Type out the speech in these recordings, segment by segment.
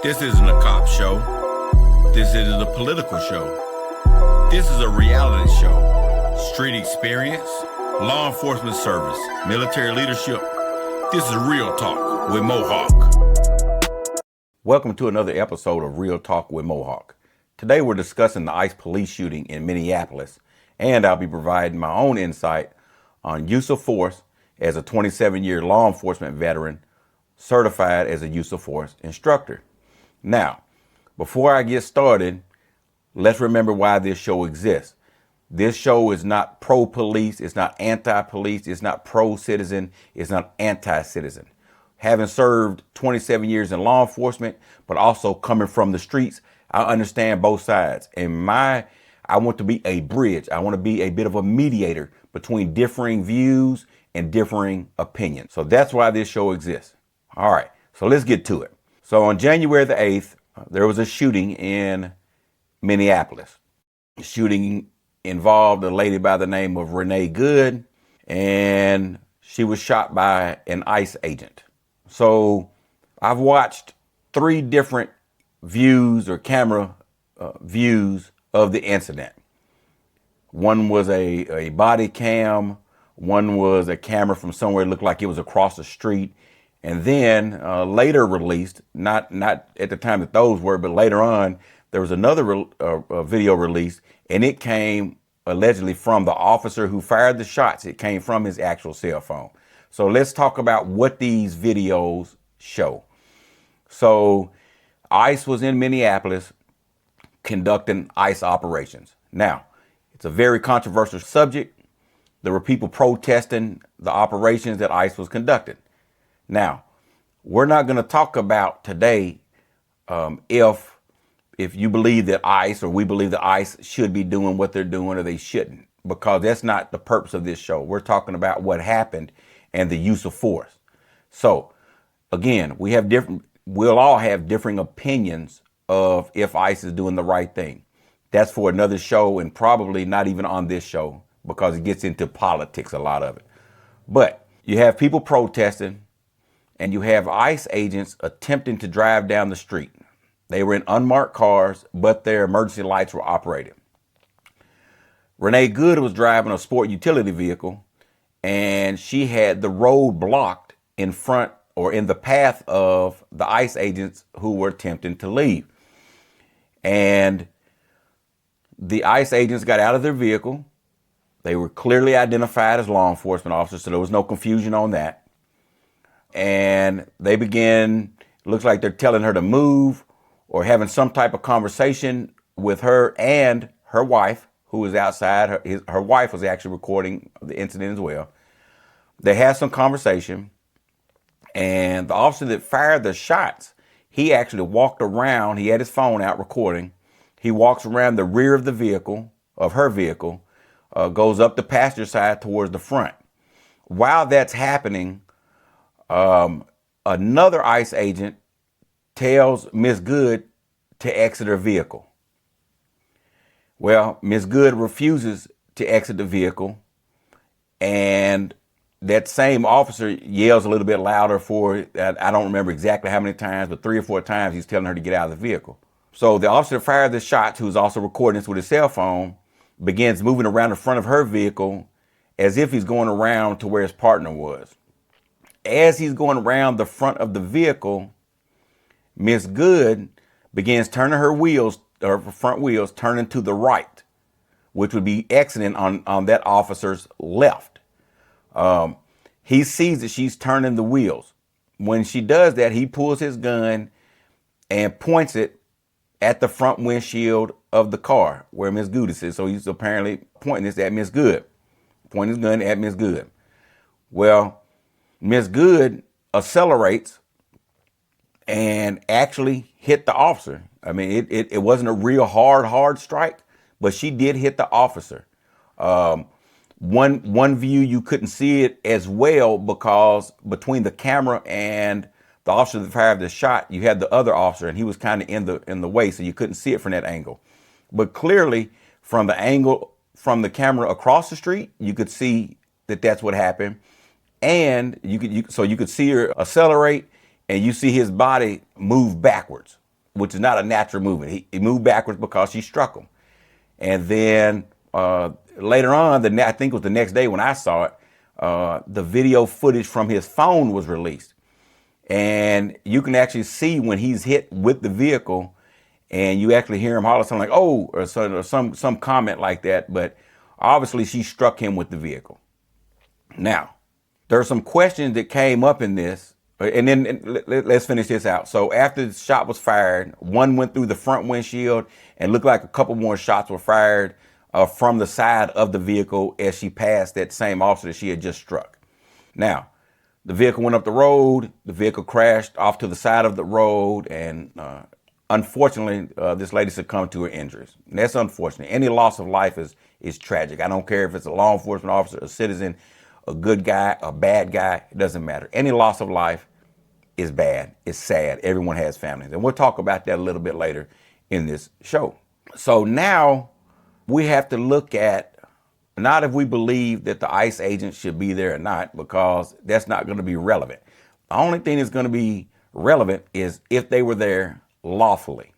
This isn't a cop show. This isn't a political show. This is a reality show. Street experience, law enforcement service, military leadership. This is Real Talk with Mohawk. Welcome to another episode of Real Talk with Mohawk. Today we're discussing the ICE police shooting in Minneapolis, and I'll be providing my own insight on use of force as a 27-year law enforcement veteran certified as a use of force instructor. Now, before I get started, let's remember why this show exists. This show is not pro-police, it's not anti-police, it's not pro-citizen, it's not anti-citizen. Having served 27 years in law enforcement, but also coming from the streets, I understand both sides. And I want to be a bridge. I want to be a bit of a mediator between differing views and differing opinions. So that's why this show exists. All right, so let's get to it. So on January the 8th, there was a shooting in Minneapolis. The shooting involved a lady by the name of Renee Good, and she was shot by an ICE agent. So I've watched 3 different views or camera views of the incident. One was a body cam, one was a camera from somewhere it looked like it was across the street, and then later released, not at the time that those were, but later on, there was another video released, and it came allegedly from the officer who fired the shots. It came from his actual cell phone. So let's talk about what these videos show. So ICE was in Minneapolis conducting ICE operations. Now, it's a very controversial subject. There were people protesting the operations that ICE was conducting. Now, we're not going to talk about today if you believe that ICE or we believe that ICE should be doing what they're doing or they shouldn't, because that's not the purpose of this show. We're talking about what happened and the use of force. So, again, we'll all have differing opinions of if ICE is doing the right thing. That's for another show, and probably not even on this show, because it gets into politics, a lot of it. But you have people protesting, and you have ICE agents attempting to drive down the street. They were in unmarked cars, but their emergency lights were operating. Renee Good was driving a sport utility vehicle, and she had the road blocked in front or in the path of the ICE agents who were attempting to leave. And the ICE agents got out of their vehicle. They were clearly identified as law enforcement officers, so there was no confusion on that. And they begin, looks like they're telling her to move or having some type of conversation with her and her wife, who was outside. Her wife was actually recording the incident as well. They had some conversation, and the officer that fired the shots, he actually walked around. He had his phone out recording. He walks around the rear of the vehicle, of her vehicle, goes up the passenger side towards the front. While that's happening, another ICE agent tells Miss Good to exit her vehicle. Well, Miss Good refuses to exit the vehicle, and that same officer yells a little bit louder for, I don't remember exactly how many times, but 3 or 4 times he's telling her to get out of the vehicle. So the officer that fired the shots, who's also recording this with his cell phone, begins moving around the front of her vehicle as if he's going around to where his partner was. As he's going around the front of the vehicle, Miss Good begins turning her wheels, or front wheels, turning to the right, which would be exiting on that officer's left. He sees that she's turning the wheels. When she does that, he pulls his gun and points it at the front windshield of the car where Miss Good is. So he's apparently pointing this at Miss Good, pointing his gun at Miss Good. Well, Miss Good accelerates and actually hit the officer. I mean, it wasn't a real hard strike, but she did hit the officer. One view, you couldn't see it as well because between the camera and the officer that fired the shot, you had the other officer, and he was kind of in the way, so you couldn't see it from that angle. But clearly, from the angle from the camera across the street, you could see that that's what happened. And you could see her accelerate, and you see his body move backwards. which is not a natural movement. He moved backwards because she struck him. And then later on, I think it was the next day when I saw it, the video footage from his phone was released. And you can actually see when he's hit with the vehicle, and you actually hear him holler something like, "Oh," or some comment like that. But obviously she struck him with the vehicle. Now, there are some questions that came up in this, and then let's finish this out. So after the shot was fired, one went through the front windshield, and looked like a couple more shots were fired from the side of the vehicle as she passed that same officer that she had just struck. Now, the vehicle went up the road, the vehicle crashed off to the side of the road, and unfortunately, this lady succumbed to her injuries. And that's unfortunate. Any loss of life is tragic. I don't care if it's a law enforcement officer, a citizen, a good guy, a bad guy, it doesn't matter. Any loss of life is bad, it's sad. Everyone has families. And we'll talk about that a little bit later in this show. So now we have to look at not if we believe that the ICE agent should be there or not, because that's not going to be relevant. The only thing that's going to be relevant is if they were there lawfully.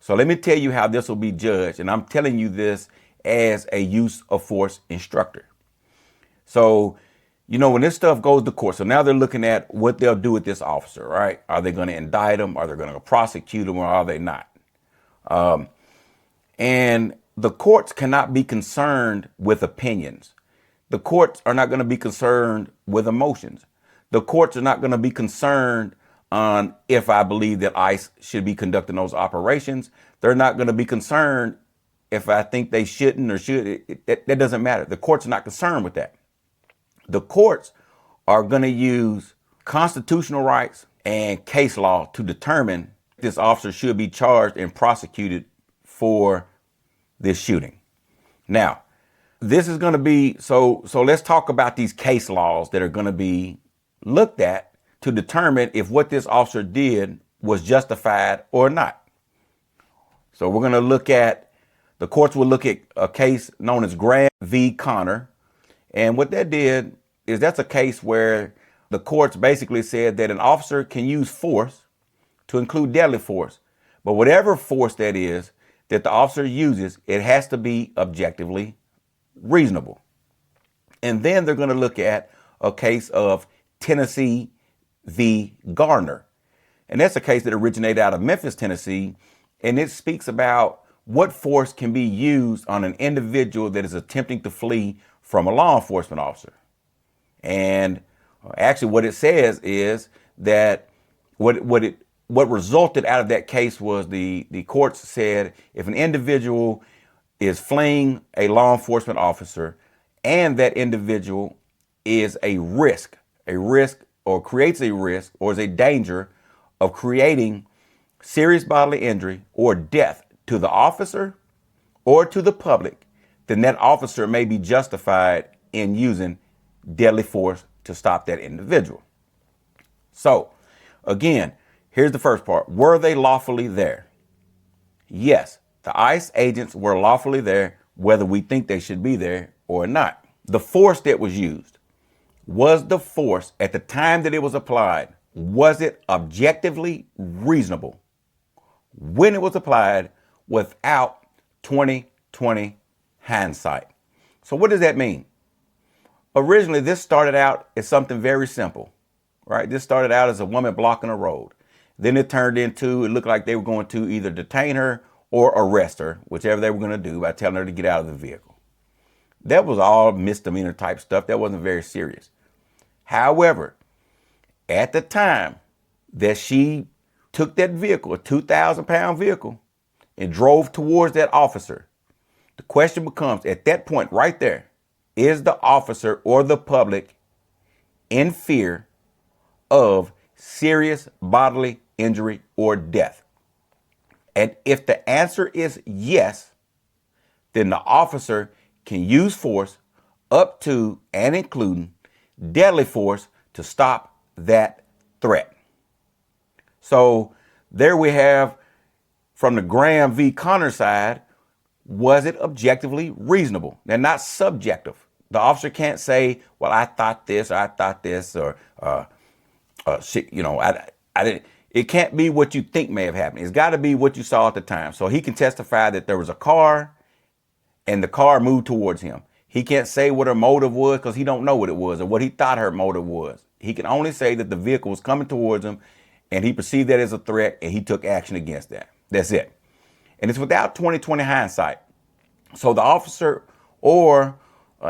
So let me tell you how this will be judged. And I'm telling you this as a use of force instructor. So, when this stuff goes to court, so now they're looking at what they'll do with this officer, right? Are they going to indict him? Are they going to prosecute him, or are they not? And the courts cannot be concerned with opinions. The courts are not going to be concerned with emotions. The courts are not going to be concerned on if I believe that ICE should be conducting those operations. They're not going to be concerned if I think they shouldn't or should. That doesn't matter. The courts are not concerned with that. The courts are going to use constitutional rights and case law to determine if this officer should be charged and prosecuted for this shooting. Now, this is going to be, so let's talk about these case laws that are going to be looked at to determine if what this officer did was justified or not. So we're going to look at, the courts will look at a case known as Graham v. Connor. And what that did is that's a case where the courts basically said that an officer can use force to include deadly force. But whatever force that is that the officer uses, it has to be objectively reasonable. And then they're going to look at a case of Tennessee v. Garner. And that's a case that originated out of Memphis, Tennessee. And it speaks about what force can be used on an individual that is attempting to flee from a law enforcement officer. And actually what it says is that what resulted out of that case was the courts said if an individual is fleeing a law enforcement officer and that individual is a risk or creates a risk or is a danger of creating serious bodily injury or death to the officer or to the public, then that officer may be justified in using deadly force to stop that individual. So again, here's the first part. Were they lawfully there? Yes, the ICE agents were lawfully there, whether we think they should be there or not. The force that was used, was the force at the time that it was applied, was it objectively reasonable when it was applied without 20/20 hindsight? So what does that mean? Originally, this started out as something very simple, right? This started out as a woman blocking a road. Then it turned into, it looked like they were going to either detain her or arrest her, whichever they were going to do by telling her to get out of the vehicle. That was all misdemeanor type stuff. That wasn't very serious. However, at the time that she took that vehicle, a 2,000-pound vehicle, and drove towards that officer, the question becomes, at that point right there, is the officer or the public in fear of serious bodily injury or death? And if the answer is yes, then the officer can use force up to and including deadly force to stop that threat. So there we have from the Graham v. Connor side, was it objectively reasonable? They're not subjective. The officer can't say, well, I thought this, or I thought this, or shit, I didn't. It can't be what you think may have happened. It's got to be what you saw at the time. So he can testify that there was a car and the car moved towards him. He can't say what her motive was because he don't know what it was or what he thought her motive was. He can only say that the vehicle was coming towards him and he perceived that as a threat and he took action against that. That's it. And it's without 20/20 hindsight. So the officer or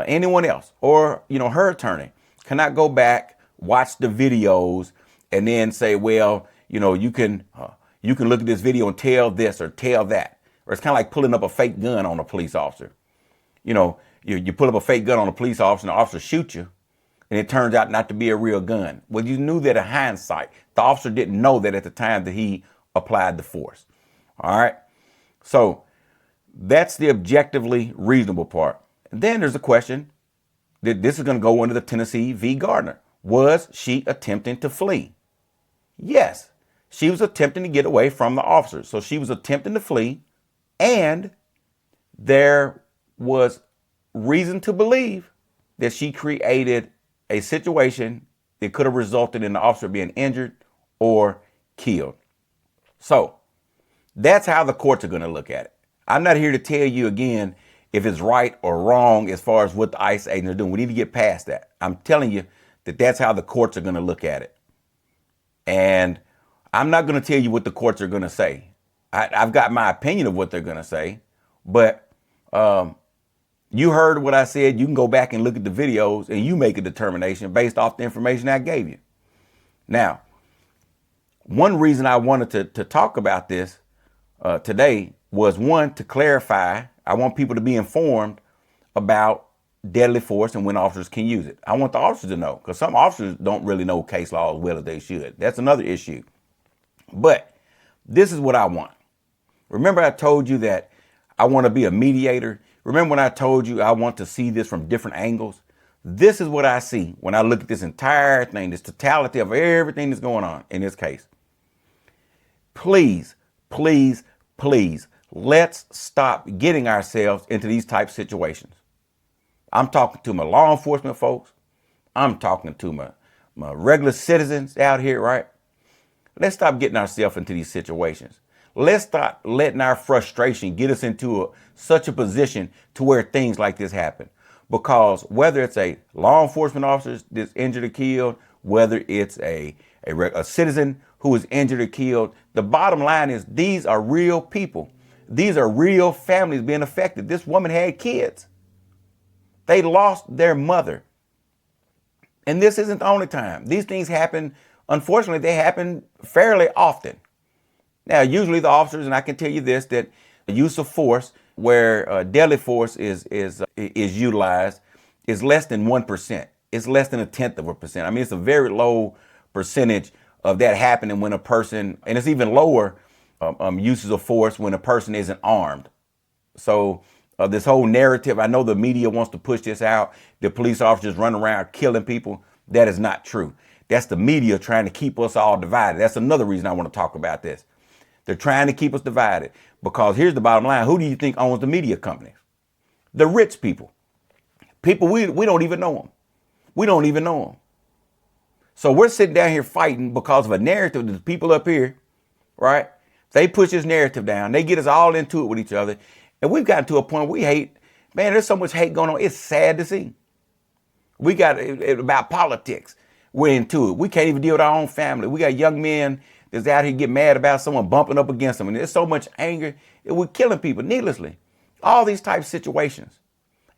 anyone else or, her attorney cannot go back, watch the videos and then say, well, you can look at this video and tell this or tell that. Or it's kind of like pulling up a fake gun on a police officer. You pull up a fake gun on a police officer and the officer shoots you and it turns out not to be a real gun. Well, you knew that in hindsight. The officer didn't know that at the time that he applied the force. All right. So that's the objectively reasonable part. And then there's a question that this is going to go under the Tennessee v. Gardner. Was she attempting to flee? Yes, she was attempting to get away from the officers. So she was attempting to flee, and there was reason to believe that she created a situation that could have resulted in the officer being injured or killed. So that's how the courts are going to look at it. I'm not here to tell you again if it's right or wrong as far as what the ICE agents are doing. We need to get past that. I'm telling you that that's how the courts are going to look at it. And I'm not going to tell you what the courts are going to say. I've got my opinion of what they're going to say, but you heard what I said. You can go back and look at the videos and you make a determination based off the information I gave you. Now, one reason I wanted to talk about this today was, one, to clarify. I want people to be informed about deadly force and when officers can use it. I want the officers to know, because some officers don't really know case law as well as they should. That's another issue. But this is what I want. Remember I told you that I want to be a mediator? Remember when I told you I want to see this from different angles? This is what I see when I look at this entire thing, this totality of everything that's going on in this case. Please, please, please, let's stop getting ourselves into these type of situations. I'm talking to my law enforcement folks. I'm talking to my regular citizens out here, right? Let's stop getting ourselves into these situations. Let's stop letting our frustration get us into such a position to where things like this happen. Because whether it's a law enforcement officer that's injured or killed, whether it's a citizen who is injured or killed, the bottom line is these are real people. These are real families being affected. This woman had kids. They lost their mother. And this isn't the only time. These things happen. Unfortunately, they happen fairly often. Now, usually the officers, and I can tell you this, that the use of force where deadly force is utilized is less than 1%. It's less than 0.1%. I mean, it's a very low percentage of that happening when a person, and it's even lower uses of force when a person isn't armed. So this whole narrative, I know the media wants to push this out, the police officers run around killing people. That is not true. That's the media trying to keep us all divided. That's another reason I want to talk about this. They're trying to keep us divided because here's the bottom line. Who do you think owns the media companies? The rich people. People we don't even know them. We don't even know them. So we're sitting down here fighting because of a narrative that the people up here, right? They push this narrative down. They get us all into it with each other. And we've gotten to a point where we hate. Man, there's so much hate going on. It's sad to see. We got it about politics. We're into it. We can't even deal with our own family. We got young men that's out here get mad about someone bumping up against them. And there's so much anger that we're killing people needlessly. All these types of situations.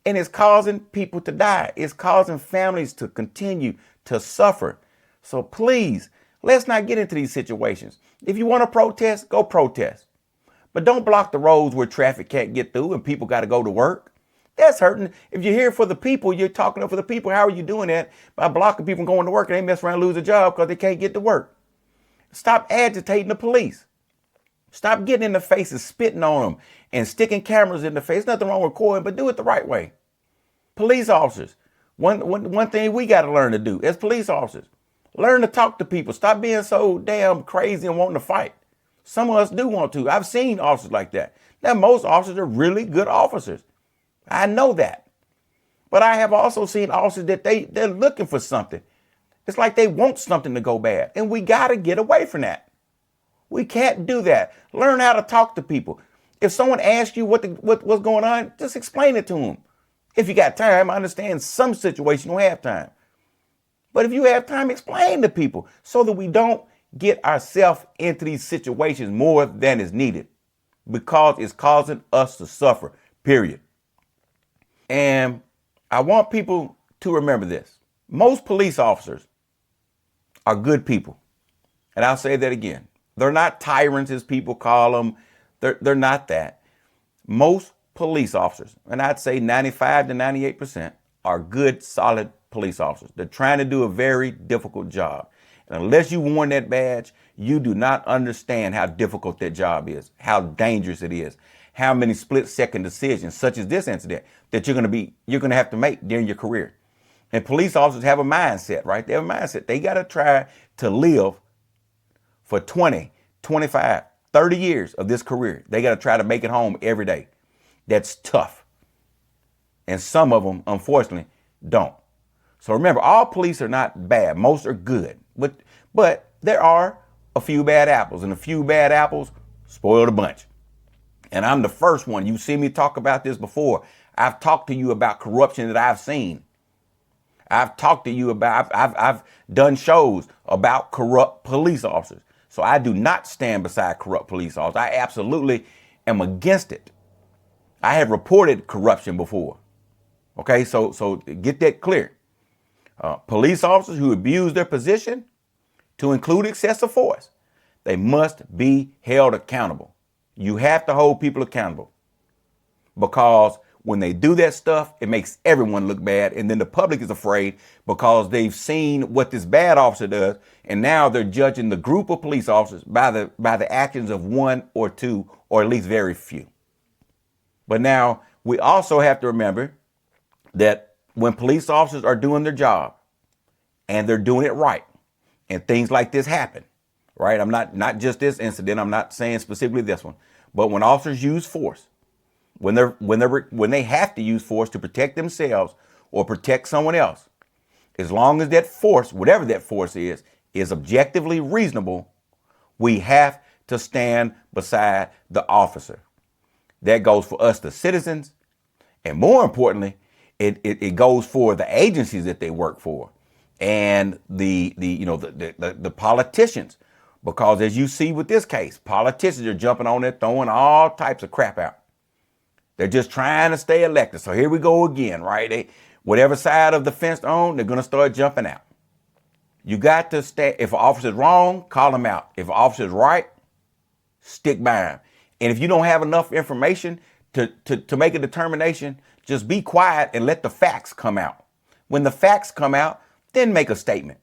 And it's causing people to die. It's causing families to continue to suffer. So please, let's not get into these situations. If you want to protest, go protest. But don't block the roads where traffic can't get through and people got to go to work. That's hurting. If you're here for the people, you're talking for the people. How are you doing that? By blocking people from going to work and they mess around and lose a job because they can't get to work. Stop agitating the police. Stop getting in the faces, spitting on them and sticking cameras in the face. Nothing wrong with recording, but do it the right way. Police officers. One thing we got to learn to do as police officers, learn to talk to people. Stop being so damn crazy and wanting to fight. Some of us do want to. I've seen officers like that. Now, most officers are really good officers. I know that. But I have also seen officers that they're looking for something. It's like they want something to go bad. And we got to get away from that. We can't do that. Learn how to talk to people. If someone asks you what's going on, just explain it to them. If you got time, I understand some situations you don't have time. But if you have time, explain to people so that we don't get ourselves into these situations more than is needed, because it's causing us to suffer, period. And I want people to remember this. Most police officers are good people. And I'll say that again. They're not tyrants, as people call them. They're not that. Most police officers, and I'd say 95 to 98%, are good, solid police officers. They're trying to do a very difficult job. And unless you worn that badge, you do not understand how difficult that job is, how dangerous it is, how many split-second decisions, such as this incident, that you're going to have to make during your career. And police officers have a mindset, right? They have a mindset. They got to try to live for 20, 25, 30 years of this career. They got to try to make it home every day. That's tough. And some of them, unfortunately, don't. So remember, all police are not bad. Most are good. But there are a few bad apples, and a few bad apples spoil the bunch. And I'm the first one. You've seen me talk about this before. I've talked to you about corruption that I've seen. I've talked to you about, I've done shows about corrupt police officers. So I do not stand beside corrupt police officers. I absolutely am against it. I have reported corruption before. Okay, so get that clear. Police officers who abuse their position, to include excessive force, they must be held accountable. You have to hold people accountable, because when they do that stuff, it makes everyone look bad. And then the public is afraid because they've seen what this bad officer does. And now they're judging the group of police officers by the actions of one or two, or at least very few. But now we also have to remember that when police officers are doing their job and they're doing it right, and things like this happen, right? I'm not just this incident. I'm not saying specifically this one, but when officers use force, when they have to use force to protect themselves or protect someone else, as long as that force, whatever that force is objectively reasonable, we have to stand beside the officer. That goes for us, the citizens, and more importantly, it goes for the agencies that they work for, and the politicians, because as you see with this case, politicians are jumping on it, throwing all types of crap out. They're just trying to stay elected. So here we go again, right? Whatever side of the fence they're on, they're going to start jumping out. You got to stay. If an officer's wrong, call him out. If an officer's right, stick by him. And if you don't have enough information to make a determination, just be quiet and let the facts come out. When the facts come out, then make a statement.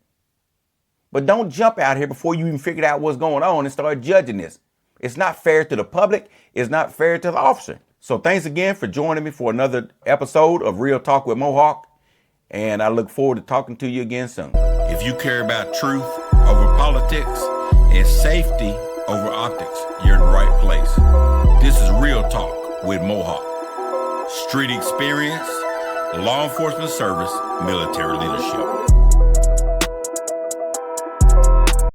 But don't jump out here before you even figured out what's going on and start judging this. It's not fair to the public. It's not fair to the officer. So thanks again for joining me for another episode of Real Talk with Mohawk. And I look forward to talking to you again soon. If you care about truth over politics and safety over optics, you're in the right place. This is Real Talk with Mohawk. Street experience, law enforcement service, military leadership.